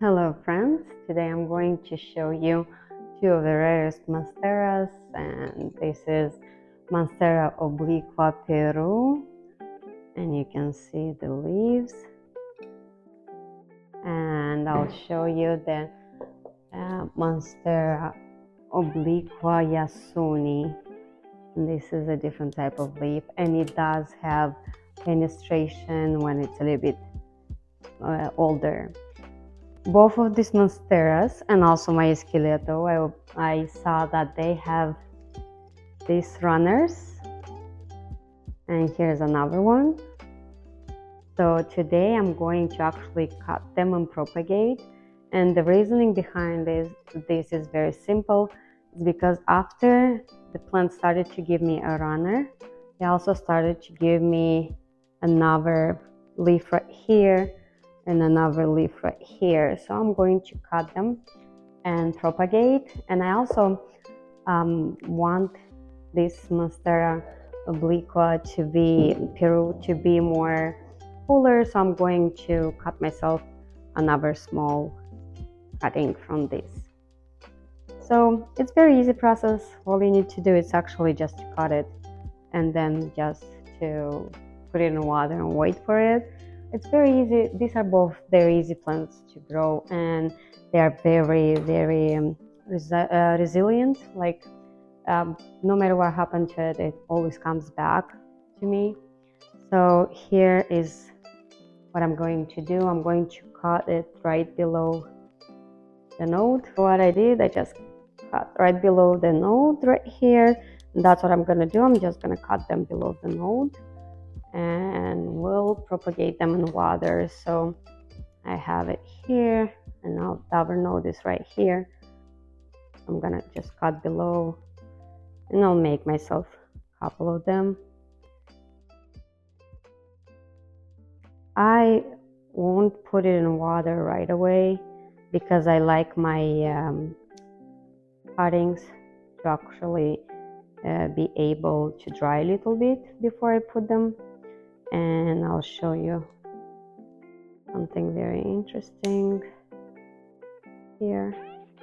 Hello friends, today I'm going to show you two of the rarest monsteras, and this is Monstera Obliqua Peru, and you can see the leaves, and I'll show you the Monstera Obliqua Yasuni. And this is a different type of leaf, and it does have penetration when it's a little bit older. Both of these monsteras and also my esqueleto, I saw that they have these runners, and here's another one. So today I'm going to actually cut them and propagate, and the reasoning behind this is very simple. It's because after the plant started to give me a runner, they also started to give me another leaf right here and another leaf right here. So I'm going to cut them and propagate. And I also want this Monstera Obliqua Peru to be more fuller, so I'm going to cut myself another small cutting from this. So it's very easy process. All you need to do is actually just to cut it and then just to put it in water and wait for it. It's very easy. These are both very easy plants to grow, and they are very resilient. Like no matter what happened to it, it always comes back to me. So here is what I'm going to do. I'm going to cut it right below the node. What I did, I just cut right below the node right here, and that's what I'm going to do. I'm just going to cut them below the node, and we'll propagate them in water. So I have it here, and now the other node is right here. I'm gonna just cut below, and I'll make myself a couple of them. I won't put it in water right away because I like my cuttings to actually be able to dry a little bit before I put them. And I'll show you something very interesting here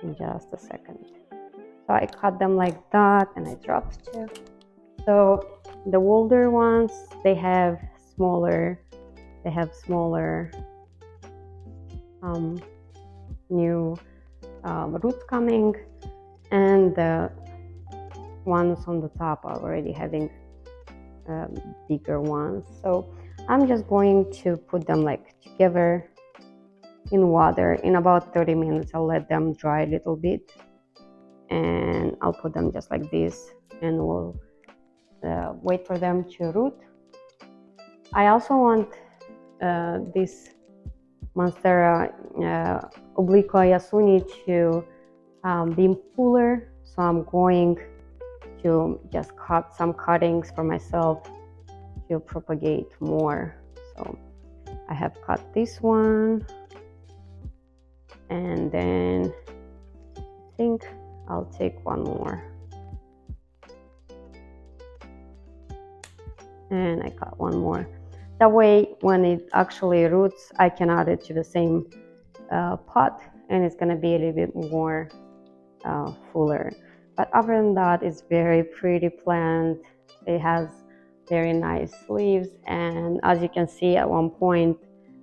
in just a second. So I cut them like that, and I dropped two. So the older ones, they have smaller new roots coming, and the ones on the top are already having bigger ones. So I'm just going to put them like together in water. In about 30 minutes I'll let them dry a little bit, and I'll put them just like this, and we'll wait for them to root. I also want this Monstera Obliqua Yasuni to be fuller, so I'm going to just cut some cuttings for myself to propagate more. So I have cut this one, and then I think I'll take one more, and I cut one more. That way when it actually roots, I can add it to the same pot, and it's going to be a little bit more fuller. But other than that, it's very pretty plant. It has very nice leaves, and as you can see, at one point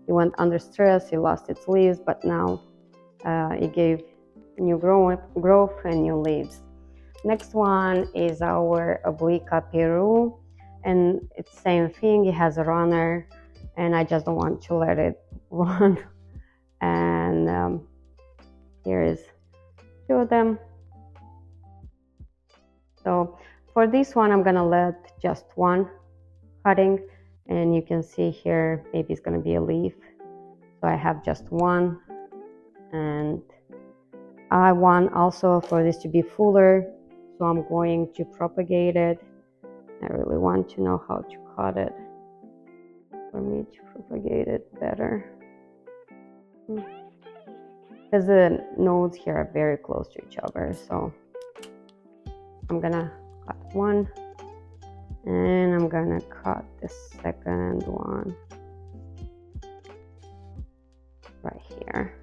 it went under stress, it lost its leaves, but now it gave new growth and new leaves. Next one is our Obliqua Peru, and it's the same thing. It has a runner, and I just don't want to let it run. And here is two of them. So for this one, I'm gonna let just one cutting, and you can see here, maybe it's gonna be a leaf. So I have just one, and I want also for this to be fuller, so I'm going to propagate it. I really want to know how to cut it for me to propagate it better, because the nodes here are very close to each other. So I'm gonna cut one, and I'm gonna cut the second one right here.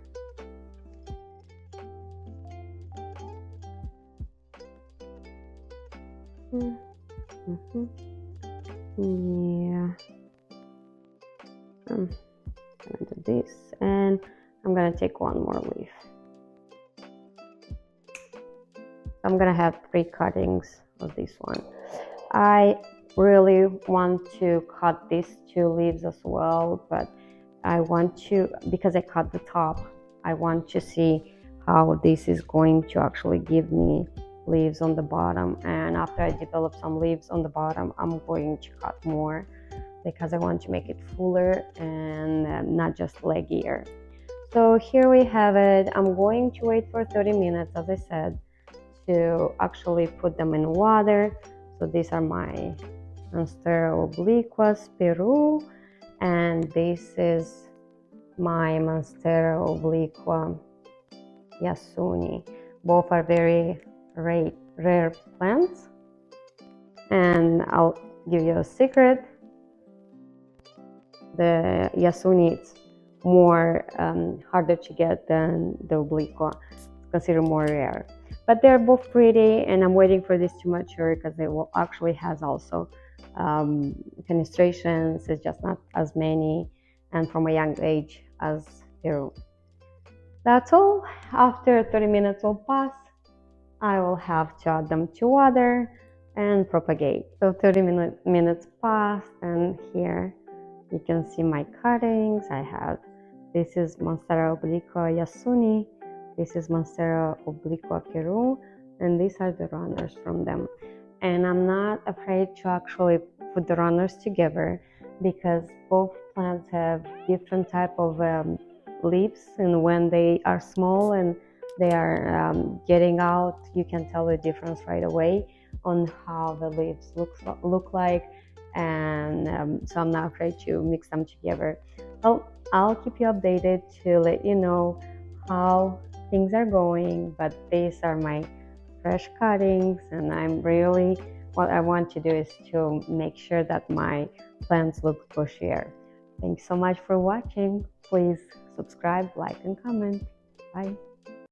Mhm. Yeah. I'm gonna do this, and I'm gonna take one more leaf. I'm gonna have 3 cuttings of this one. I really want to cut these 2 leaves as well, but I want to, because I cut the top, I want to see how this is going to actually give me leaves on the bottom. And after I develop some leaves on the bottom, I'm going to cut more because I want to make it fuller and not just leggier. So here we have it. I'm going to wait for 30 minutes, as I said, to actually put them in water. So these are my Monstera Obliqua Peru, and this is my Monstera Obliqua Yasuni. Both are very rare plants, and I'll give you a secret. The Yasuni is more harder to get than the Obliqua. It's considered more rare. But they're both pretty, and I'm waiting for this to mature because it will actually has also fenestrations. It's just not as many, and from a young age as Peru. That's all. After 30 minutes will pass, I will have to add them to water and propagate. So 30 minutes passed, and here you can see my cuttings. I have, this is Monstera Obliqua Yasuni, this is Monstera Obliqua Peru, and these are the runners from them. And I'm not afraid to actually put the runners together because both plants have different type of leaves, and when they are small and they are getting out, you can tell the difference right away on how the leaves look like. And so I'm not afraid to mix them together. I'll keep you updated to let you know how things are going, but these are my fresh cuttings, and what I want to do is to make sure that my plants look bushier. Thanks so much for watching. Please subscribe, like, and comment. Bye.